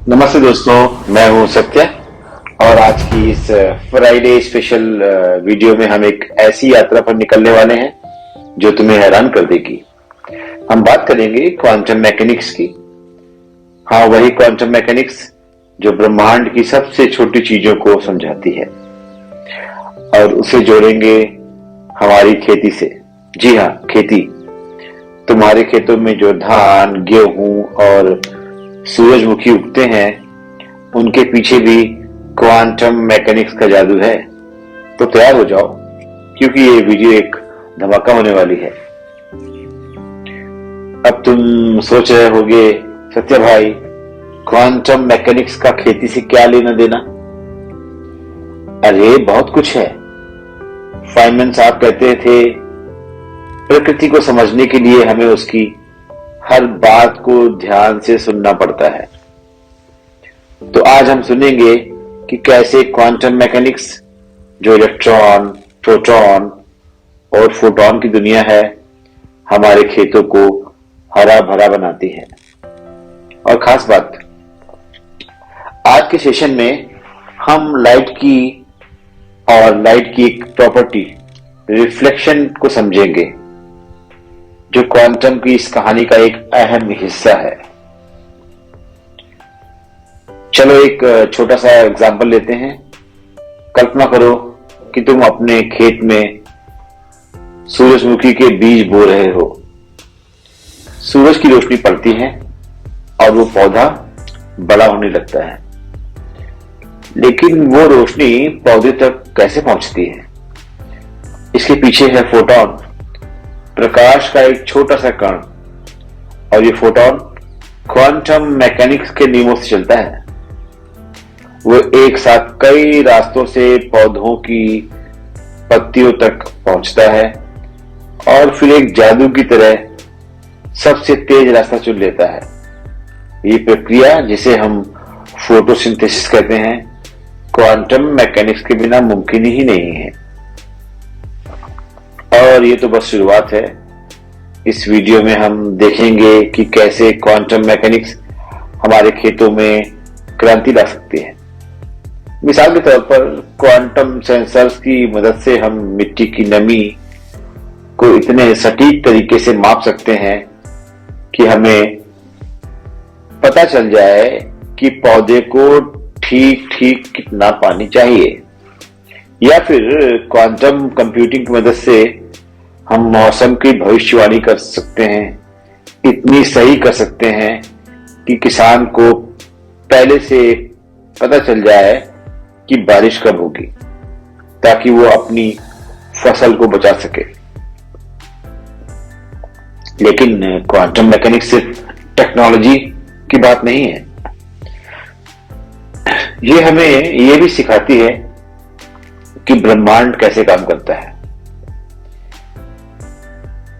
नमस्ते दोस्तों, मैं हूं सत्य और आज की इस फ्राइडे स्पेशल वीडियो में हम एक ऐसी यात्रा पर निकलने वाले हैं जो तुम्हें हैरान कर देगी। हम बात करेंगे क्वांटम मैकेनिक्स की। हाँ, वही क्वांटम मैकेनिक्स जो ब्रह्मांड की सबसे छोटी चीजों को समझाती है और उसे जोड़ेंगे हमारी खेती से। जी हाँ, खेती। तुम्हारे खेतों में जो धान, गेहूं और सूरजमुखी उगते हैं, उनके पीछे भी क्वांटम मैकेनिक्स का जादू है। तो तैयार हो जाओ, क्योंकि ये वीडियो एक धमाका होने वाली है। अब तुम सोच रहे होगे, सत्य भाई, क्वांटम मैकेनिक्स का खेती से क्या लेना देना? अरे बहुत कुछ है। फाइनमैन साहब कहते थे, प्रकृति को समझने के लिए हमें उसकी हर बात को ध्यान से सुनना पड़ता है। तो आज हम सुनेंगे कि कैसे क्वांटम मैकेनिक्स, जो इलेक्ट्रॉन, प्रोटॉन और फोटॉन की दुनिया है, हमारे खेतों को हरा भरा बनाती है। और खास बात, आज के सेशन में हम लाइट की एक प्रॉपर्टी, रिफ्लेक्शन को समझेंगे, जो क्वांटम की इस कहानी का एक अहम हिस्सा है। चलो एक छोटा सा एग्जांपल लेते हैं। कल्पना करो कि तुम अपने खेत में सूरजमुखी के बीज बो रहे हो। सूरज की रोशनी पड़ती है और वो पौधा बड़ा होने लगता है। लेकिन वो रोशनी पौधे तक कैसे पहुंचती है? इसके पीछे है फोटॉन, प्रकाश का एक छोटा सा कण। और ये फोटॉन क्वांटम मैकेनिक्स के नियमों से चलता है। वो एक साथ कई रास्तों से पौधों की पत्तियों तक पहुंचता है और फिर एक जादू की तरह सबसे तेज रास्ता चुन लेता है। ये प्रक्रिया, जिसे हम फोटोसिंथेसिस कहते हैं, क्वांटम मैकेनिक्स के बिना मुमकिन ही नहीं है। और ये तो बस शुरुआत है। इस वीडियो में हम देखेंगे कि कैसे क्वांटम मैकेनिक्स हमारे खेतों में क्रांति ला सकती है। मिसाल के तौर पर, क्वांटम सेंसर्स की मदद से हम मिट्टी की नमी को इतने सटीक तरीके से माप सकते हैं कि हमें पता चल जाए कि पौधे को ठीक ठीक कितना पानी चाहिए। या फिर क्वांटम कंप्यूटिंग की मदद से हम मौसम की भविष्यवाणी कर सकते हैं, इतनी सही कर सकते हैं कि किसान को पहले से पता चल जाए कि बारिश कब होगी, ताकि वो अपनी फसल को बचा सके। लेकिन क्वांटम मैकेनिक्स सिर्फ टेक्नोलॉजी की बात नहीं है। ये हमें ये भी सिखाती है कि ब्रह्मांड कैसे काम करता है।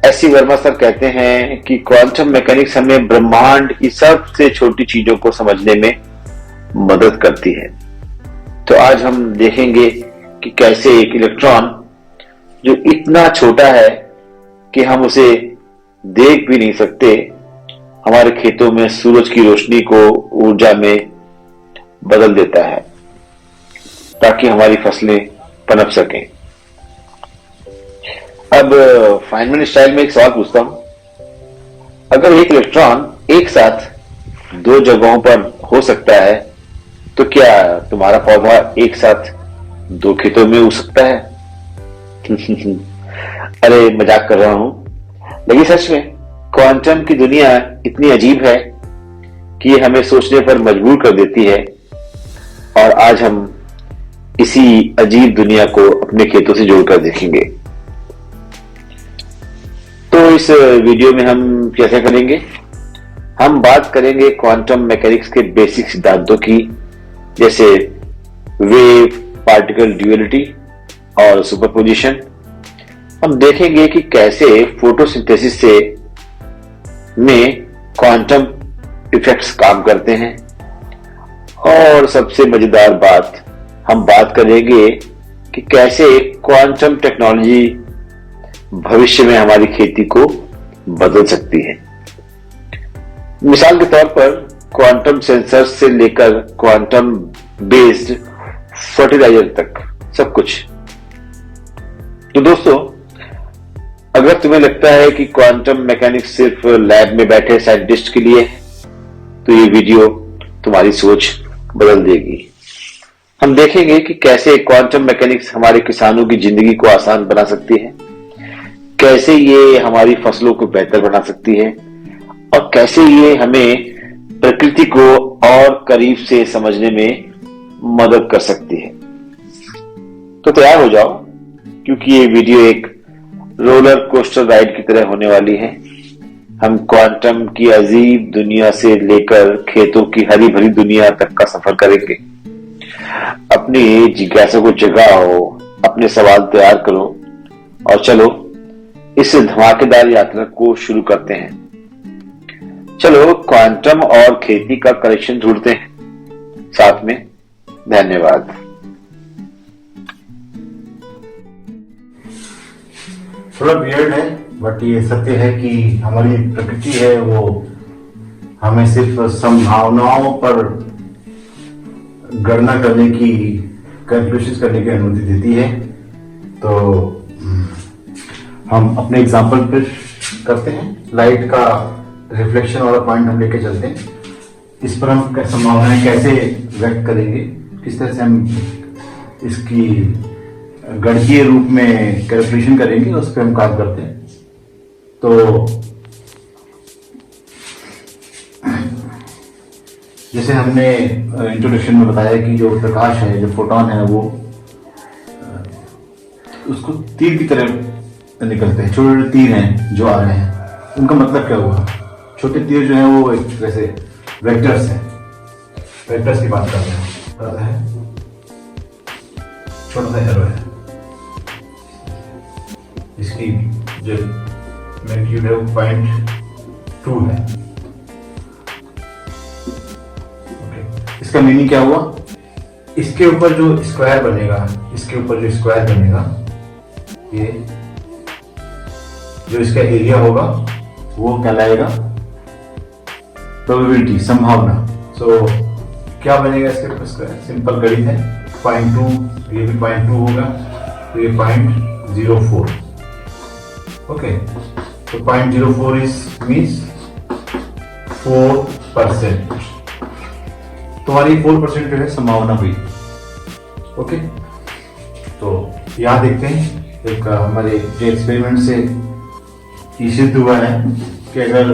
एस सी वर्मा सर कहते हैं कि क्वांटम मैकेनिक्स हमें ब्रह्मांड की सबसे छोटी चीजों को समझने में मदद करती है। तो आज हम देखेंगे कि कैसे एक इलेक्ट्रॉन, जो इतना छोटा है कि हम उसे देख भी नहीं सकते, हमारे खेतों में सूरज की रोशनी को ऊर्जा में बदल देता है, ताकि हमारी फसलें पनप सकें। अब फाइनमैन स्टाइल में एक सवाल पूछता हूं, अगर एक इलेक्ट्रॉन एक साथ दो जगहों पर हो सकता है, तो क्या तुम्हारा पौधा एक साथ दो खेतों में उग सकता है? अरे मजाक कर रहा हूं, लेकिन सच में क्वांटम की दुनिया इतनी अजीब है कि ये हमें सोचने पर मजबूर कर देती है। और आज हम इसी अजीब दुनिया को अपने खेतों से जोड़कर देखेंगे। तो इस वीडियो में हम कैसे करेंगे? हम बात करेंगे क्वांटम मैकेनिक्स के बेसिक सिद्धांतों की, जैसे वेव पार्टिकल ड्यूअलिटी और सुपरपोजिशन। हम देखेंगे कि कैसे फोटोसिंथेसिस से में क्वांटम इफेक्ट्स काम करते हैं। और सबसे मजेदार बात, हम बात करेंगे कि कैसे क्वांटम टेक्नोलॉजी भविष्य में हमारी खेती को बदल सकती है। मिसाल के तौर पर क्वांटम सेंसर से लेकर क्वांटम बेस्ड फर्टिलाइजर तक सब कुछ। तो दोस्तों, अगर तुम्हें लगता है कि क्वांटम मैकेनिक्स सिर्फ लैब में बैठे साइंटिस्ट के लिए है, तो ये वीडियो तुम्हारी सोच बदल देगी। हम देखेंगे कि कैसे क्वांटम मैकेनिक्स हमारे किसानों की जिंदगी को आसान बना सकती है, कैसे ये हमारी फसलों को बेहतर बना सकती है, और कैसे ये हमें प्रकृति को और करीब से समझने में मदद कर सकती है। तो तैयार हो जाओ, क्योंकि ये वीडियो एक रोलर कोस्टर राइड की तरह होने वाली है। हम क्वांटम की अजीब दुनिया से लेकर खेतों की हरी भरी दुनिया तक का सफर करेंगे। अपनी जिज्ञासा को जगाओ, अपने सवाल तैयार करो और चलो इस धमाकेदार यात्रा को शुरू करते हैं। चलो क्वांटम और खेती का कनेक्शन ढूंढते हैं साथ में। धन्यवाद। थोड़ा वियर्ड है, बट ये सत्य है कि हमारी प्रकृति है वो हमें सिर्फ संभावनाओं पर गणना करने की, कैलकुलेशन करने की अनुमति देती है। तो हम अपने एग्जाम्पल पर करते हैं। लाइट का रिफ्लेक्शन वाला पॉइंट हम लेके चलते हैं। इस पर हम संभावनाएं कैसे व्यक्त करेंगे, किस तरह से हम इसकी गणितीय रूप में कैलकुलेशन करेंगे, उस पर हम काम करते हैं। तो जैसे हमने इंट्रोडक्शन में बताया कि जो प्रकाश है, जो फोटोन है, वो उसको तीर की तरह निकलते हैं। छोटे छोटे तीर हैं जो आ रहे हैं, उनका मतलब क्या हुआ? छोटे तीर जो है वो एक वैसे वेक्टर्स हैं, वेक्टर्स की बात कर रहे हैं। छोटा सा एरो है, इसकी जो मैग्नीट्यूड है वो 0.2 है। ओके, इसका मीनिंग क्या हुआ? इसके ऊपर जो स्क्वायर बनेगा, इसके ऊपर जो स्क्वायर बनेगा, ये जो इसका एरिया होगा वो कहलाएगा प्रोबेबिलिटी, संभावना। सो क्या बनेगा इसके ऊपर स्क्वायर? सिंपल गणित है, 0.2, ये भी 0.2 होगा, तो ये 0.04। ओके, तो 0.04 इज मीन्स 4%। तुम्हारी 4% जो है संभावना हुई। ओके, तो यहाँ देखते हैं एक हमारे जो एक्सपेरिमेंट से ये सिद्ध हुआ है कि अगर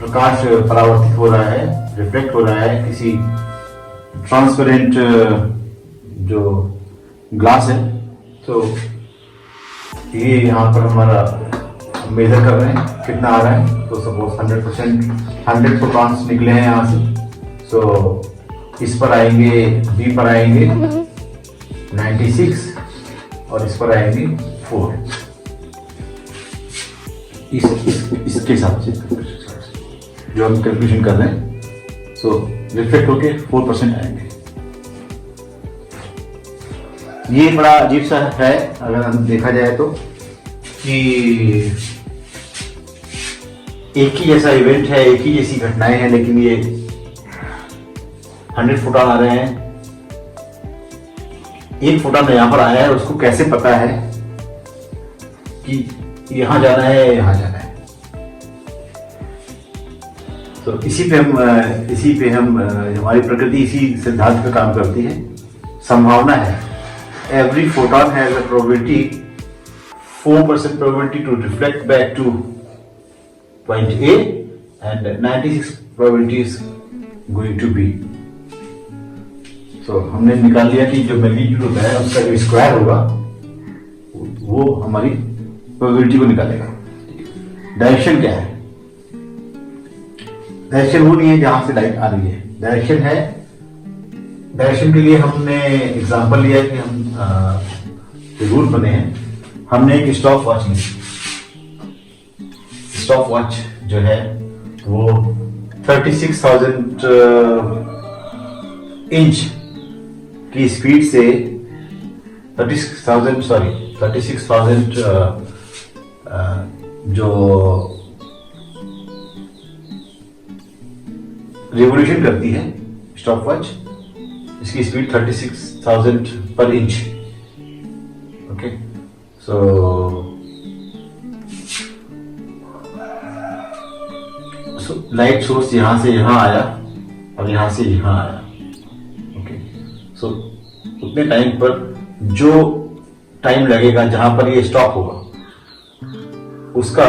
प्रकाश परावर्तित हो रहा है, रिफ्लेक्ट हो रहा है किसी ट्रांसपेरेंट जो ग्लास है, तो ये यहाँ पर हमारा मेजर कर रहे हैं कितना आ रहा है। तो सपोज 100 फोटॉन्स निकले हैं यहाँ से। सो इस पर आएंगे, बी पर आएंगे 96 और इस पर आएंगे 4। इसके हिसाब से जो हम कैलकुलेशन कर रहे हैं, सो रिफ्लेक्ट होके 4% आएंगे। ये बड़ा अजीब सा है अगर हम देखा जाए तो, कि एक ही जैसा इवेंट है, एक ही जैसी घटनाएं हैं, लेकिन ये 100 फोटॉन आ रहे हैं। एक फोटॉन यहां पर आया है, उसको कैसे पता है कि यहां जाना है, यहां जाना है? तो इसी पे हम हमारी प्रकृति इसी सिद्धांत पे काम करती है। संभावना है, every photon has a probability, 4% probability to reflect back to point A and 96 probability is going to B. So हमने निकाल लिया कि जो मैग्नीट्यूड होता है उसका जो स्क्वायर होगा वो हमारी प्रोबेबिलिटी को निकालेगा। डायरेक्शन क्या है? डायरेक्शन वो नहीं है जहां से लाइट आ रही है। डायरेक्शन है, डायरेक्शन के लिए हमने एग्जांपल लिया कि हम रूल बने हैं। हमने एक स्टॉप वॉच ली। स्टॉप वॉच जो है वो 36,000 इंच की स्पीड से 36,000 जो रिवोल्यूशन करती है स्टॉप वॉच। इसकी स्पीड 36,000 पर inch. Okay, so light source यहां से यहां आया और यहां से यहां आया। ओके, सो उतने टाइम पर जो टाइम लगेगा जहां पर ये स्टॉप होगा उसका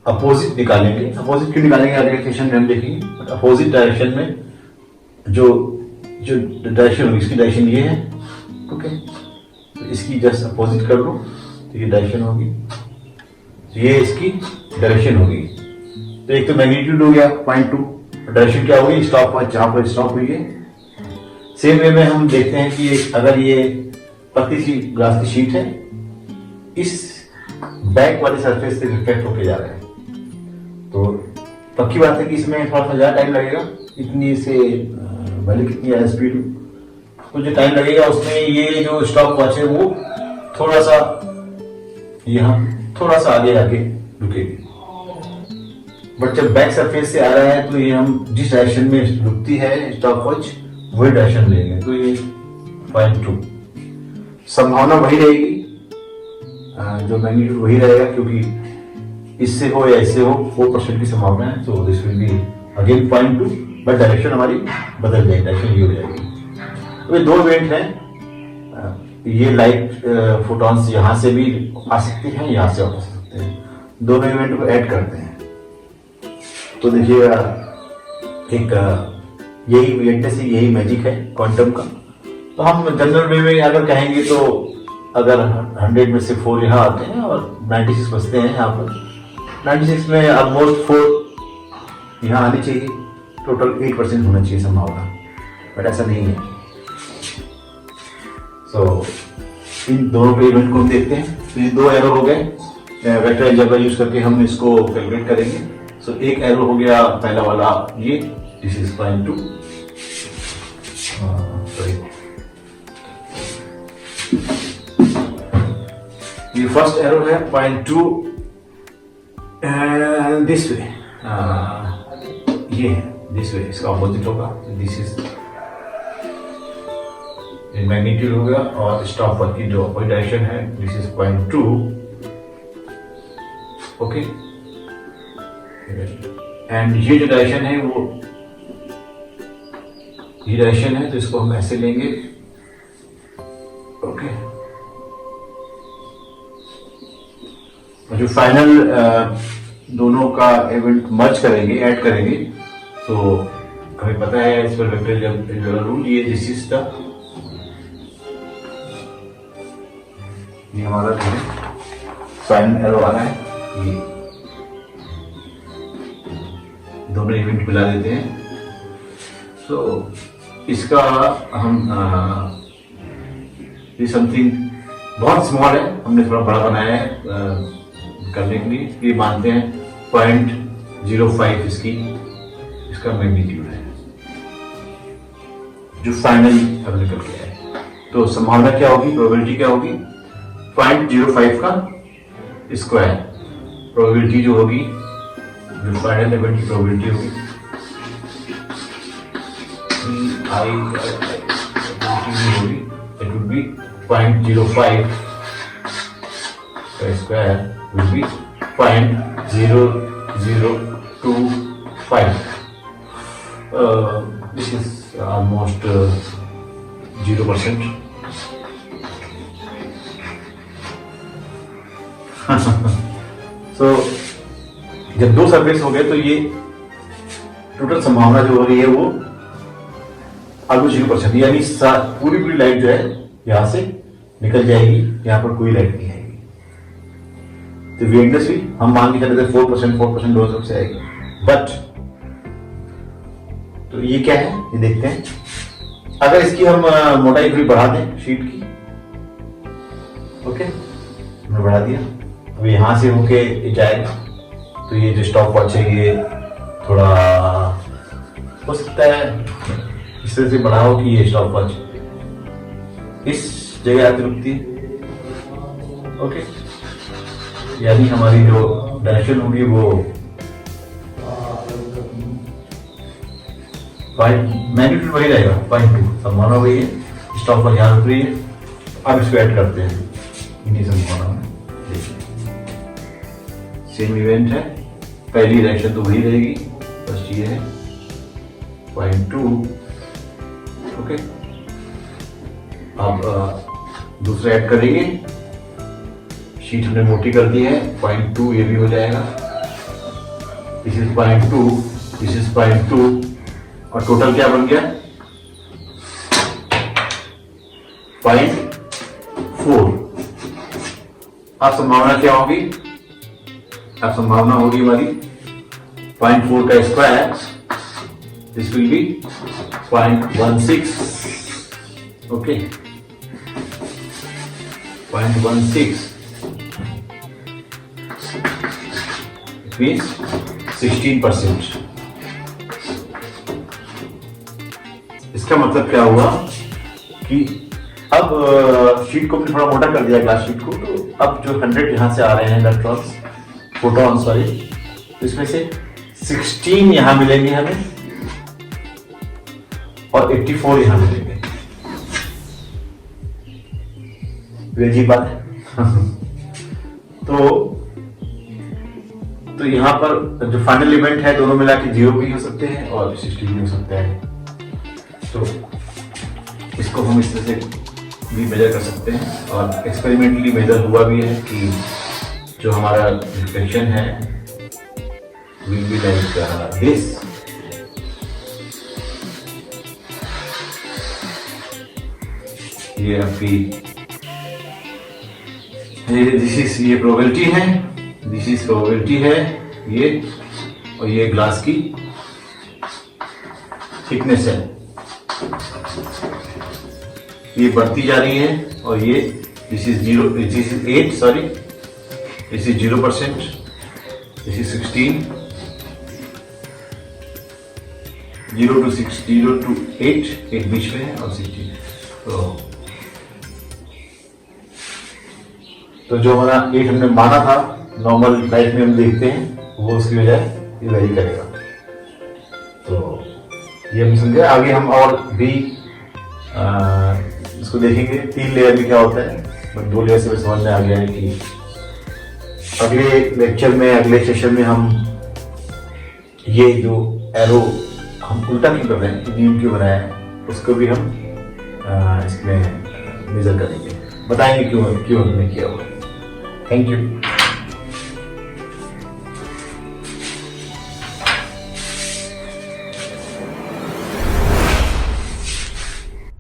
अपोजिट निकालेंगे। अपोजिट क्यों निकालेंगे आगे क्वेश्चन में हम देखेंगे। अपोजिट डायरेक्शन में जो जो डायरेक्शन होगी, इसकी डायरेक्शन ये है। ओके, तो इसकी जस्ट अपोजिट कर लो तो ये डायरेक्शन होगी, ये इसकी डायरेक्शन होगी। तो एक तो मैग्नीट्यूड हो गया 0.2, डायरेक्शन क्या होगी, स्टॉप वॉच जहां पर स्टॉप हुई है। सेम वे में हम देखते हैं कि अगर ये पतली सी ग्लास की शीट है, इस बैक वाले सरफेस से रिफ्लेक्ट होके जा रहा है, तो पक्की बात है कि इसमें थोड़ा सा ज्यादा टाइम लगेगा। इतनी से भले कितनी ज्यादा स्पीड, तो जो टाइम लगेगा उसमें ये जो स्टॉप वॉच है वो थोड़ा सा यहाँ थोड़ा सा आगे आगे रुकेगी। बट जब बैक सरफेस से आ रहा है तो ये हम जिस डायरेक्शन में रुकती है स्टॉप वॉच वही डायरेक्शन लेंगे। तो ये 0.2 संभावना वही रहेगी, जो मैग्नीट्यूड वही रहेगा, क्योंकि इससे हो या इससे हो 4% की संभावना है। तो this will be again 0.2, but direction हमारी बदल जाएगी, डायरेक्शन ये हो जाएगी। तो ये दो इवेंट हैं। ये लाइट फोटॉन्स यहाँ से भी आ सकते हैं, यहाँ से आ सकते हैं। दोनों इवेंट को ऐड करते हैं। तो देखिएगा एक यही weirdness है, यही मैजिक है क्वांटम का। तो हम जनरल वे में अगर कहेंगे तो अगर 100 में से 4 यहाँ आते हैं और 96 बचते हैं यहाँ पर, 96 में ऑलमोस्ट 4 यहाँ आनी चाहिए, टोटल 8% होना चाहिए संभावना, बट ऐसा नहीं है। सो इन दोनों के इवेंट को हम देखते हैं। तो ये 2 एरो हो गए, वेक्टर अलजेब्रा यूज करके हम इसको कैलकुलेट करेंगे। सो एक एरो हो गया पहला वाला, ये दिस इज 0.2, सॉरी ये फर्स्ट एरो है 0.2 दिस वे, ये है दिस वे, इसका ऑपोजिट होगा। दिस इज मैग्नीट्यूड हो गया और स्टॉप वॉच की जो अपोजिट डायरेक्शन है दिस इज 0.2। ओके, एंड ये जो डायरेक्शन है वो ये डायरेक्शन है, तो इसको हम ऐसे लेंगे। ओके, और जो फाइनल दोनों का इवेंट मर्ज करेंगे, ऐड करेंगे, तो हमें पता है इस पर वेक्टर अलजेब्रा रूल, ये दिस इज द, ये हमारा फाइनल एरो आ रहा है। ये दोनों इवेंट मिला देते हैं। तो इसका हम ये समथिंग बहुत स्मॉल है, हमने थोड़ा बड़ा बनाया है करने के लिए। ये मानते हैं 0.05 इसका मैग्नीट्यूड है, जो फाइनली हमने निकल के आया। तो संभावना क्या होगी, प्रोबेबिलिटी क्या होगी, 0.05 का स्क्वायर प्रोबेबिलिटी जो होगी, जो फाइनल इवेंट की प्रोबेबिलिटी होगी, होगी, इट वुड बी 0.05 का square would be 0.0025। This is almost 0%। सो जब 2 सरफेस हो गए तो ये टोटल संभावना जो हो रही है वो ऑलमोस्ट 0%, यानी पूरी पूरी लाइट जो है यहां से निकल जाएगी, यहां पर कोई लाइट नहीं आएगी। तो weirdness भी हम मान के चलते थे 4% दो सबसे आएगी। बट तो ये क्या है, ये देखते हैं। अगर इसकी हम मोटाई थोड़ी बढ़ा दें शीट की, ओके, हमने बढ़ा दिया, अब यहां से होके जाएगा, तो ये जो स्टॉप वॉच है ये थोड़ा हो सकता है इस तरह से बढ़ाओ कि ये स्टॉप वॉच इस जगह आकर रुकती है। ओके, यानी हमारी जो डायरेक्शन होगी वो मैग्नीट्यूड वही रहेगा 0.2, संभावना वही है, स्टॉप पर यहाँ रुक रही है। अब इसको ऐड करते हैं इन्हीं संभावना में। देखिए सेम इवेंट है, पहली रिएक्शन तो वही रहेगी, बस ये है 0.2। ओके, अब दूसरा ऐड करेंगे, शीट हमने मोटी कर दी है, 0.2 ये भी हो जाएगा, दिस इज 0.2, दिस इज 0.2 और टोटल क्या बन गया 0.4। अब संभावना क्या होगी, अब संभावना होगी हमारी 0.4 का square, this will be 0.16। Okay, 0.16 it means 16%। इसका मतलब क्या हुआ कि अब शीट को हमने थोड़ा मोटा कर दिया, ग्लास शीट को, तो अब जो 100 यहां से आ रहे हैं इलेक्ट्रॉन्स, फोटॉन सॉरी, तो इसमें से 16 यहां मिलेंगे हमें और 84 यहां मिलेंगे। अजीब बात है। तो यहाँ पर जो फाइनल इवेंट है दोनों मिला के 0 भी हो सकते हैं और 16 भी हो सकता है। तो इसको हम इस तरह से भी मेजर कर सकते हैं और एक्सपेरिमेंटली मेजर हुआ भी है कि जो हमारा रिफ्लेक्शन है विल बी लाइक दिस। ये आपकी ये प्रोबेबिलिटी है, दिस इज प्रोबेबिलिटी है ये, और ये ग्लास की थिकनेस है, ये बढ़ती जा रही है और ये this is 8 sorry, this is 0%, this is 16, 0 to 8 बीच में है और 16। तो जो हमारा 8 हमने माना था नॉर्मल लाइफ में हम देखते हैं, वो उसकी बजाय ये वैरी करेगा। तो ये हम समझे, आगे हम और भी इसको देखेंगे 3 लेयर में क्या होता है, बट 2 लेयर से समझ में आ गया है कि अगले लेक्चर में, अगले सेशन में हम ये जो एरो हम उल्टा क्यों कर रहे हैं, नियम क्यों बनाया है, उसको भी हम इसमें मेजर करेंगे, बताएंगे क्यों हमने किया हुआ। Thank you.